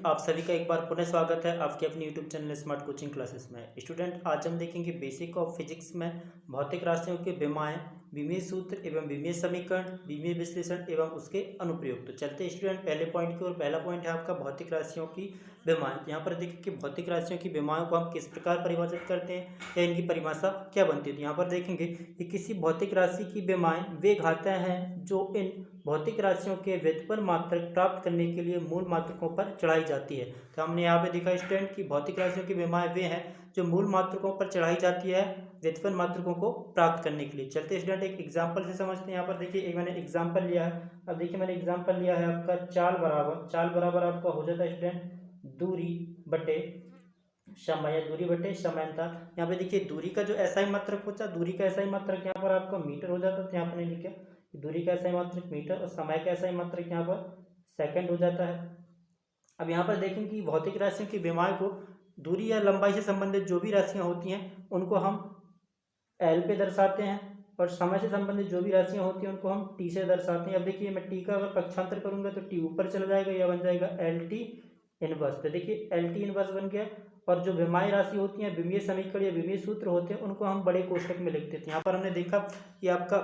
आप सभी का एक बार पुनः स्वागत है आपके अपने YouTube channel smart coaching classes में। स्टूडेंट, आज हम देखेंगे बेसिक ऑफ फिजिक्स में भौतिक राशियों के विमाएं, विमीय सूत्र एवं विमीय समीकरण, विमीय विश्लेषण एवं उसके अनुप्रयोग। तो चलते स्टूडेंट पहले पॉइंट की ओर। पहला पॉइंट है आपका भौतिक राशियों की विमाएं। यहाँ पर देखिए कि भौतिक राशियों की विमाओं को हम किस प्रकार परिभाषित करते हैं या इनकी परिभाषा क्या बनती है। तो यहाँ पर देखेंगे कि किसी भौतिक राशि की विमाएं वे घाताएं हैं जो इन भौतिक राशियों के व्युत्पन्न मात्रक प्राप्त करने के लिए मूल मात्रकों पर चढ़ाई जाती है। तो हमने यहाँ पे देखा स्टूडेंट कि भौतिक राशियों की विमाएं वे हैं जो मूल मात्रकों पर चढ़ाई जाती है व्युत्पन्न मात्रकों को प्राप्त करने के लिए। चलते स्टूडेंट एक एग्जांपल से समझते हैं। यहाँ पर देखिए एक मैंने एग्जांपल लिया है। अब देखिए मैंने एग्जांपल लिया है आपका चाल बराबर आपका हो जाता है स्टूडेंट दूरी बटे समय, दूरी बटे समानता। यहाँ पे देखिए दूरी का जो एसआई मात्रक होता है, दूरी का एसआई मात्रक यहाँ पर आपका मीटर हो जाता है। तो यहाँ पर लिखा दूरी का एसआई मात्रक मीटर और समय का एसआई मात्रक यहाँ पर सेकंड हो जाता है। अब यहाँ पर देखें कि भौतिक राशियों की विमाएं को दूरी या लंबाई से संबंधित जो भी राशियाँ होती हैं उनको हम एल पे दर्शाते हैं और समय से संबंधित जो भी राशियाँ होती हैं उनको हम टी से दर्शाते हैं। अब देखिए मैं टी का अगर पक्षांतर करूंगा तो टी ऊपर चला जाएगा, यह बन जाएगा एल टी इनवर्स। तो देखिए एल टी इनवर्स बन गया। और जो विमाएं राशि होती हैं, विमीय समीकरण या विमीय सूत्र होते हैं, उनको हम बड़े कोष्टक में लिखते थे। यहाँ पर हमने देखा कि आपका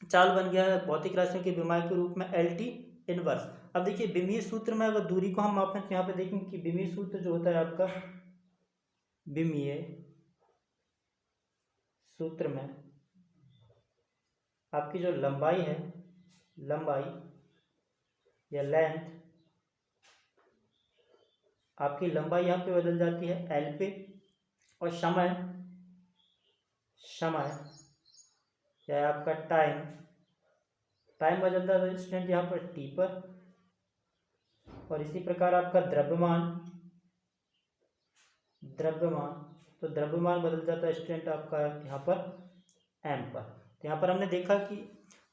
चाल बन गया है भौतिक राशियों की विमाएं के रूप में एल टी इनवर्स। अब देखिए विमीय सूत्र में अगर दूरी को हम मापें तो यहाँ पे देखेंगे कि विमीय सूत्र जो होता है आपका विमीय सूत्र में आपकी जो लंबाई है, लंबाई या लेंथ, आपकी लंबाई यहाँ पे बदल जाती है एल पे और समय या आपका टाइम बदलता है स्टूडेंट यहाँ पर टी पर। और इसी प्रकार आपका द्रव्यमान तो द्रव्यमान बदल जाता है स्टूडेंट आपका यहाँ पर एम पर। तो यहाँ पर हमने देखा कि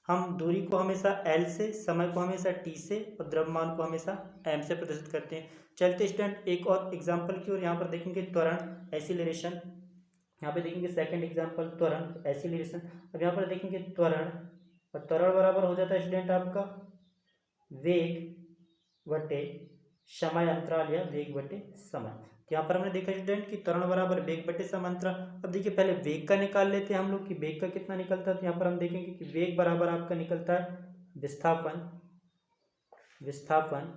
हम दूरी को हमेशा एल से, समय को हमेशा टी से और द्रव्यमान को हमेशा एम से प्रदर्शित करते हैं। चलते स्टूडेंट एक और एग्जाम्पल की ओर। यहाँ पर देखेंगे त्वरण एसिलरेशन। यहाँ पे देखेंगे सेकंड एग्जाम्पल त्वरण एसिलरेशन। अब यहाँ पर देखेंगे त्वरण, और त्वरण बराबर हो जाता है स्टूडेंट आपका वेग बटे समय अंतराल या वेग बटे समय। तो यहाँ पर हमने देखा स्टूडेंट कि त्वरण बराबर वेग बटे समय अंतराल। अब देखिए पहले वेग का निकाल लेते हैं हम लोग कि वेग का कितना निकलता है। तो यहाँ पर हम देखेंगे कि वेग बराबर आपका निकलता है विस्थापन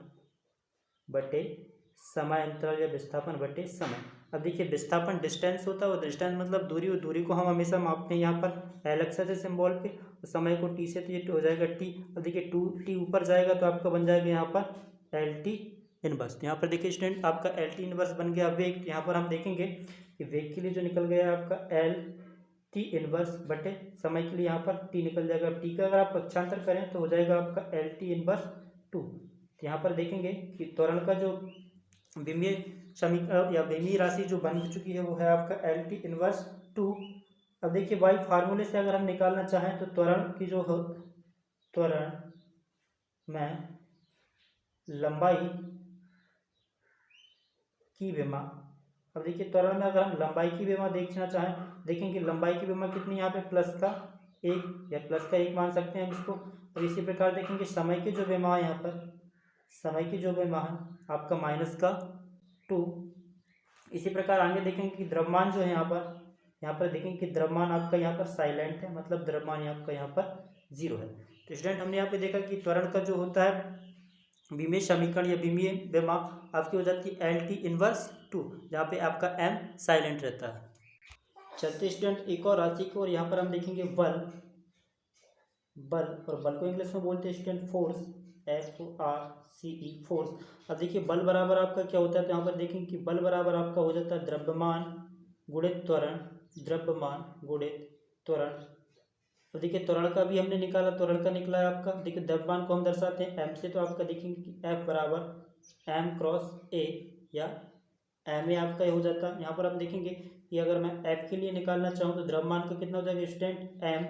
बटे समय अंतराल या विस्थापन बटे समय। अब देखिए विस्थापन डिस्टेंस होता है, वो डिस्टेंस मतलब दूरी, और दूरी को हम हमेशा मापते हैं यहाँ पर एल अक्षर से सिंबल पे, और समय को टी से, तो ये हो जाएगा टी। अब देखिए टू टी ऊपर जाएगा तो आपका बन जाएगा यहाँ पर एल टी इनवर्स। यहाँ पर देखिए स्टूडेंट आपका एल टी इनवर्स बन गया वेग। यहाँ पर हम देखेंगे कि वेग के लिए जो निकल गया आपका एल टी इनवर्स बटे समय के लिए यहाँ पर टी निकल जाएगा। टी का अगर आप पक्षांतर करें तो हो जाएगा आपका एल टी इनवर्स टू। तो यहाँ पर देखेंगे कि त्वरण का जो विमीय समीकरण या विमीय राशि जो बन चुकी है वो है आपका एल टी इनवर्स टू। अब देखिए वाई फार्मूले से अगर हम निकालना चाहें तो त्वरण की जो हो, त्वरण में लंबाई की विमा। अब देखिए त्वरण में अगर हम लंबाई की विमा देखना चाहें, देखेंगे लंबाई की विमा कितनी, यहाँ पे प्लस का एक या प्लस का एक मान सकते हैं हम इसको। और इसी प्रकार देखेंगे समय की जो विमा है, यहाँ पर समय की जो विमा है आपका माइनस का टू। इसी प्रकार आगे देखेंगे कि द्रव्यमान जो है यहाँ पर देखेंगे कि द्रव्यमान आपका यहाँ पर साइलेंट है, मतलब द्रव्यमान आपका यहाँ पर जीरो है। तो स्टूडेंट हमने यहाँ पे देखा कि त्वरण का जो होता है विमीय समीकरण या विमीय विमा आपकी हो जाती है एल टी इनवर्स टू, जहाँ पे आपका एम साइलेंट रहता है। चलते स्टूडेंट एक और राशि को, और यहाँ पर हम देखेंगे बल, और बल को इंग्लिश में बोलते हैं स्टूडेंट फोर्स, FORCE फोर्स। अब देखिए बल बराबर आपका क्या होता है। तो यहाँ पर देखेंगे कि बल बराबर आपका हो जाता है द्रव्यमान गुणित त्वरण, तो देखिए त्वरण का भी हमने निकाला, त्वरण का निकला है आपका। देखिए द्रव्यमान को हम दर्शाते हैं एम से, तो आपका देखेंगे कि F बराबर एम क्रॉस ए या एम ए आपका हो जाता है। यहाँ पर हम देखेंगे कि अगर मैं F के लिए निकालना चाहूँ तो द्रव्यमान का कितना हो जाएगा स्टूडेंट एम,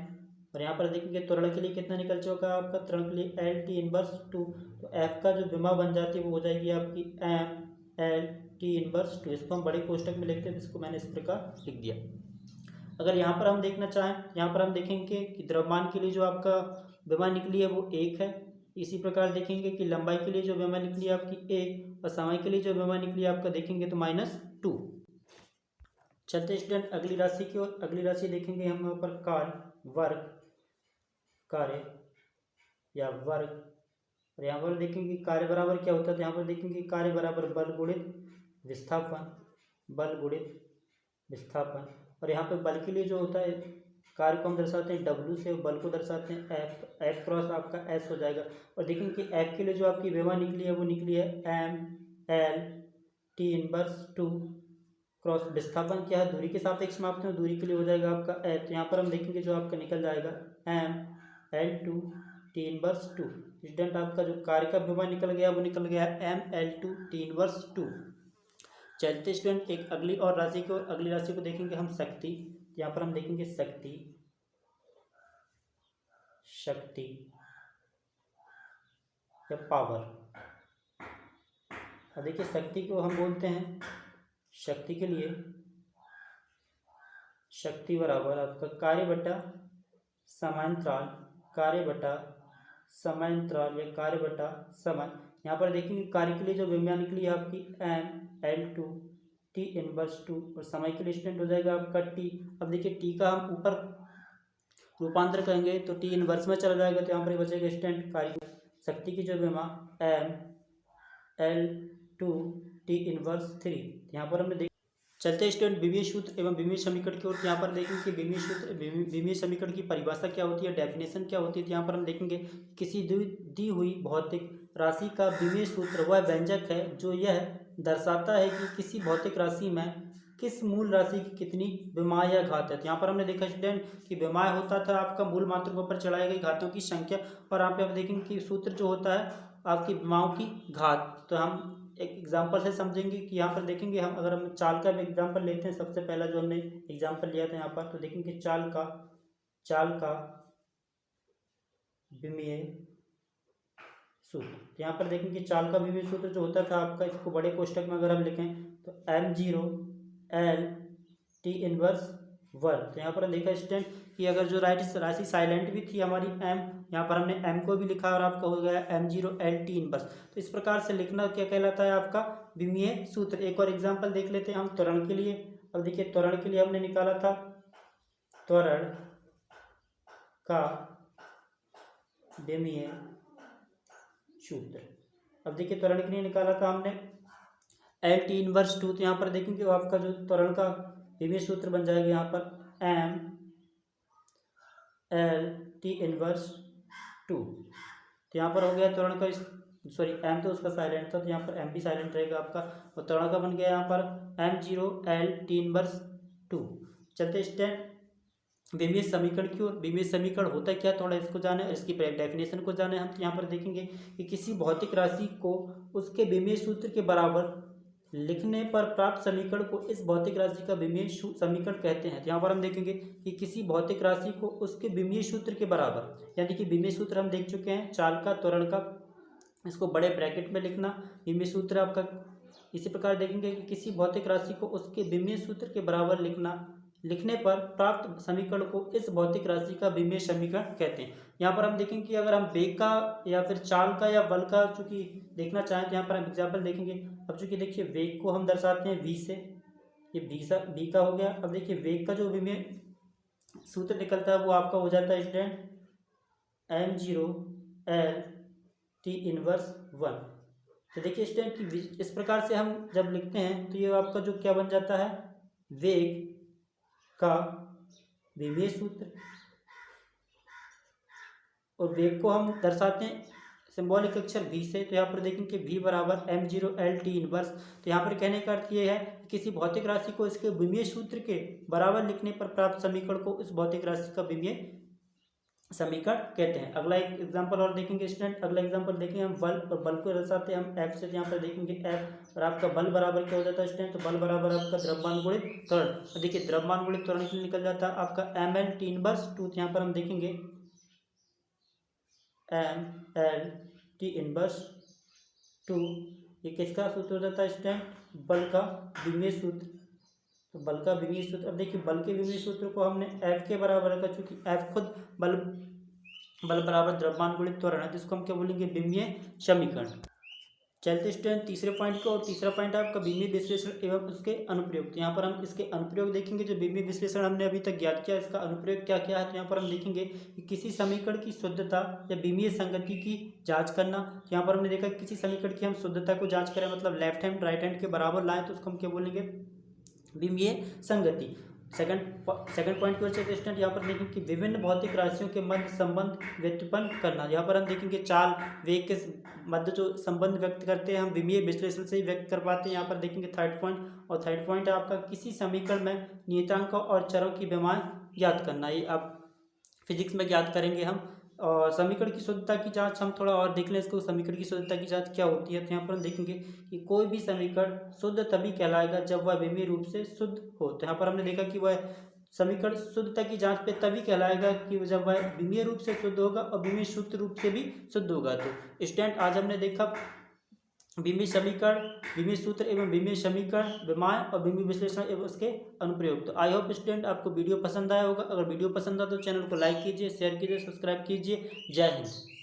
और यहाँ पर देखेंगे त्वरण के लिए कितना निकल चुका है आपका, त्वरण के लिए एल टी इनवर्स टू। तो F का जो विमा बन जाती है वो हो जाएगी आपकी M L T inverse two. इसको हम बड़े कोष्टक में लिखते हैं, इसको मैंने इस प्रकार लिख दिया। अगर यहाँ पर हम देखना चाहें, यहाँ पर हम देखेंगे कि द्रव्यमान के लिए जो आपका विमा निकली है वो एक है। इसी प्रकार देखेंगे कि लंबाई के लिए जो विमा निकली आपकी 1 और समय के लिए जो विमा निकली आपका देखेंगे तो -2। चलते स्टूडेंट अगली राशि की ओर। अगली राशि देखेंगे हम यहाँ पर कार्य वर्ग, कार्य या वर्ग, और यहाँ पर देखेंगे कार्य बराबर क्या होता है। तो यहाँ पर देखेंगे कार्य बराबर बल गुणित विस्थापन, बल गुणित विस्थापन। और यहाँ पे बल के लिए जो होता है कार्य को हम दर्शाते हैं W से, बल को दर्शाते हैं F, तो F क्रॉस आपका S हो जाएगा। और देखेंगे कि F के लिए जो आपकी विमा निकली है वो निकली है ML T इनवर्स 2 क्रॉस विस्थापन क्या है, दूरी के सापेक्ष मापते हैं, दूरी के लिए हो जाएगा आपका F। तो यहाँ पर हम देखेंगे जो आपका निकल जाएगा ML2 T इनवर्स 2। स्टूडेंट आपका जो कार्य का विमा निकल गया वो निकल गया ML2 T इनवर्स 2। चलते स्टूडेंट एक अगली और राशि को, अगली राशि को देखेंगे हम शक्ति। यहाँ पर हम देखेंगे शक्ति, शक्ति या पावर। अब देखिए शक्ति को हम बोलते हैं, शक्ति के लिए शक्ति बराबर आपका कार्य बटा समांतराल, कार्य बटा समांतराल या कार्य बटा समय। यहाँ पर देखेंगे कार्य के लिए जो विमा निकली है आपकी ML2 T इनवर्स 2 और समय के लिए स्टूडेंट हो जाएगा आपका T। अब देखिए T का हम ऊपर रूपांतर करेंगे तो T इनवर्स में चला जाएगा, तो यहाँ पर बचेगा स्टूडेंट कार्य शक्ति की जो विमा ML2 T इनवर्स 3। यहाँ पर हमने चलते स्टूडेंट विमीय सूत्र एवं विमीय समीकरण की ओर। यहाँ पर देखेंगे कि विमीय सूत्र विमीय समीकरण की परिभाषा क्या होती है, डेफिनेशन क्या होती है। तो यहाँ पर हम देखेंगे किसी दी हुई भौतिक राशि का विमीय सूत्र वह व्यंजक है जो यह दर्शाता है कि किसी भौतिक राशि में किस मूल राशि की कितनी विमाएँ या घात है। तो यहाँ पर हमने देखा स्टूडेंट कि विमाएँ होता था आपका मूल मात्रा पर चढ़ाई गई घातों की संख्या, और यहाँ पे आप देखेंगे कि सूत्र जो होता है आपकी विमाओं की घात। तो हम एक एग्जाम्पल से समझेंगे कि यहाँ पर देखेंगे हम, अगर हम चाल का भी एग्जाम्पल लेते हैं, सबसे पहला जो हमने एग्जाम्पल लिया था यहाँ पर, तो देखेंगे चाल का विमीय सूत्र। तो यहाँ पर देखेंगे चाल का विमीय सूत्र जो होता था आपका, इसको बड़े कोष्टक में अगर हम लिखें तो M0L T इनवर्स 1। तो यहाँ पर हम देखा स्टूडेंट कि अगर जो राशि साइलेंट भी थी हमारी M, यहाँ पर हमने M को भी लिखा और आपका हो गया M0L T इनवर्स। तो इस प्रकार से लिखना क्या कहलाता है आपका विमीय सूत्र। एक और एग्जाम्पल देख लेते हैं हम त्वरण के लिए। अब देखिए त्वरण के लिए हमने निकाला था त्वरण का विमीय सूत्र। अब देखिए त्वरण के लिए निकाला था हमने L T इनवर्स 2। तो यहाँ पर देखेंगे आपका जो त्वरण का विमीय सूत्र बन जाएगा यहाँ पर ML T इनवर्स 2। तो यहाँ पर हो गया त्वरण का, सॉरी M तो उसका साइलेंट था तो यहाँ पर M भी साइलेंट रहेगा आपका, और त्वरण का बन गया यहाँ पर M0L T इनवर्स 2। चलते स्टूडेंट विमीय समीकरण की ओर। विमीय समीकरण होता है क्या, थोड़ा इसको जाने और इसकी डेफिनेशन को जाने हम। यहाँ पर देखेंगे कि किसी भौतिक राशि को उसके विमीय सूत्र के बराबर लिखने पर प्राप्त समीकरण को इस भौतिक राशि का विमीय समीकरण कहते हैं। तो यहाँ पर हम देखेंगे कि किसी भौतिक राशि को उसके विमीय सूत्र के बराबर, यानी कि विमीय सूत्र हम देख चुके हैं चाल का, त्वरण का, इसको बड़े ब्रैकेट में लिखना विमीय सूत्र आपका। इसी प्रकार देखेंगे कि किसी भौतिक राशि को उसके विमीय सूत्र के बराबर लिखने पर प्राप्त समीकरण को इस भौतिक राशि का विमीय समीकरण कहते हैं। यहाँ पर हम देखेंगे कि अगर हम वेग का या फिर चाल का या बल का चूंकि देखना चाहें तो यहाँ पर हम एग्जाम्पल देखेंगे। अब चूंकि देखिए वेग को हम दर्शाते हैं V से, ये V का हो गया। अब देखिए वेग का जो विमीय सूत्र निकलता है वो आपका हो जाता है स्टूडेंट M0L T इनवर्स 1। तो देखिए स्टूडेंट कि इस प्रकार से हम जब लिखते हैं तो ये आपका जो क्या बन जाता है, वेग का विमीय सूत्र, और वेग को हम दर्शाते हैं सिंबॉलिक अक्षर V से। तो यहाँ पर देखेंगे V बराबर M0L T इनवर्स। तो यहाँ पर कहने का अर्थ ये है कि किसी भौतिक राशि को इसके विमीय सूत्र के बराबर लिखने पर प्राप्त समीकरण को इस भौतिक राशि का विमीय समीकरण कहते हैं। अगला एक एग्जांपल और देखेंगे स्टूडेंट। अगला एग्जांपल देखेंगे हम बल, और बल को दर्शाते हैं हम F से। यहाँ पर देखेंगे F, और आपका बल बराबर क्या हो जाता है स्टूडेंट, तो बल बराबर आपका द्रव्यमान गुणित त्वरण। तो देखिए द्रव्यमान गुणित त्वरण के लिए निकल जाता है आपका ML T इनवर्स 2। यहाँ पर हम देखेंगे ML T इनवर्स 2, ये किसका सूत्र हो जाता है स्टूडेंट, बल का विमीय सूत्र। तो बल का विमीय सूत्र, अब देखिए बल के विमीय सूत्र को हमने F के बराबर रखा, चूंकि F खुद बल बल बराबर द्रव्यमान गुणित त्वरण है, जिसको हम क्या बोलेंगे, विमीय समीकरण। चलते स्टूडेंट तीसरे पॉइंट को, और तीसरा पॉइंट है आपका विमीय विश्लेषण एवं उसके अनुप्रयोग। यहाँ पर हम इसके अनुप्रयोग देखेंगे। जो विमीय विश्लेषण हमने अभी तक ज्ञात किया, इसका अनुप्रयोग क्या क्या है, तो यहाँ पर हम देखेंगे कि किसी समीकरण की शुद्धता या विमीय संगति की जांच करना। यहाँ पर हमने देखा किसी समीकरण की हम शुद्धता को जांच करें, मतलब लेफ्ट हैंड राइट हैंड के बराबर लाएं, तो उसको हम क्या बोलेंगे, विमीय संगति। सेकंड पॉइंट की चलते स्टूडेंट यहाँ पर देखेंगे कि विभिन्न भौतिक राशियों के मध्य संबंध व्युत्पन्न करना। यहाँ पर हम देखेंगे चाल वेग के मध्य जो संबंध व्यक्त करते हैं हम विमीय विश्लेषण से ही व्यक्त कर पाते हैं। यहाँ पर देखेंगे थर्ड पॉइंट, और थर्ड पॉइंट है आपका किसी समीकरण में नियतांकों और चरों की विमाएं ज्ञात करना। ये आप फिजिक्स में ज्ञात करेंगे हम। और समीकरण की शुद्धता की जांच हम थोड़ा और देख लें इसको, समीकरण की शुद्धता की जांच क्या होती है। तो यहाँ पर हम देखेंगे कि कोई भी समीकरण शुद्ध तभी कहलाएगा जब वह विमीय रूप से शुद्ध हो। तो यहाँ पर हमने देखा कि वह समीकरण शुद्धता की जांच पे तभी कहलाएगा कि जब वह विमीय रूप से शुद्ध होगा और विमीय शुद्ध रूप से भी शुद्ध होगा। तो स्टूडेंट आज हमने देखा विमीय समीकरण, विमीय सूत्र एवं विमीय समीकरण, विमाएं और विमीय विश्लेषण एवं उसके अनुप्रयोग। तो आई होप स्टूडेंट आपको वीडियो पसंद आया होगा। अगर वीडियो पसंद आया तो चैनल को लाइक कीजिए, शेयर कीजिए, सब्सक्राइब कीजिए। जय हिंद।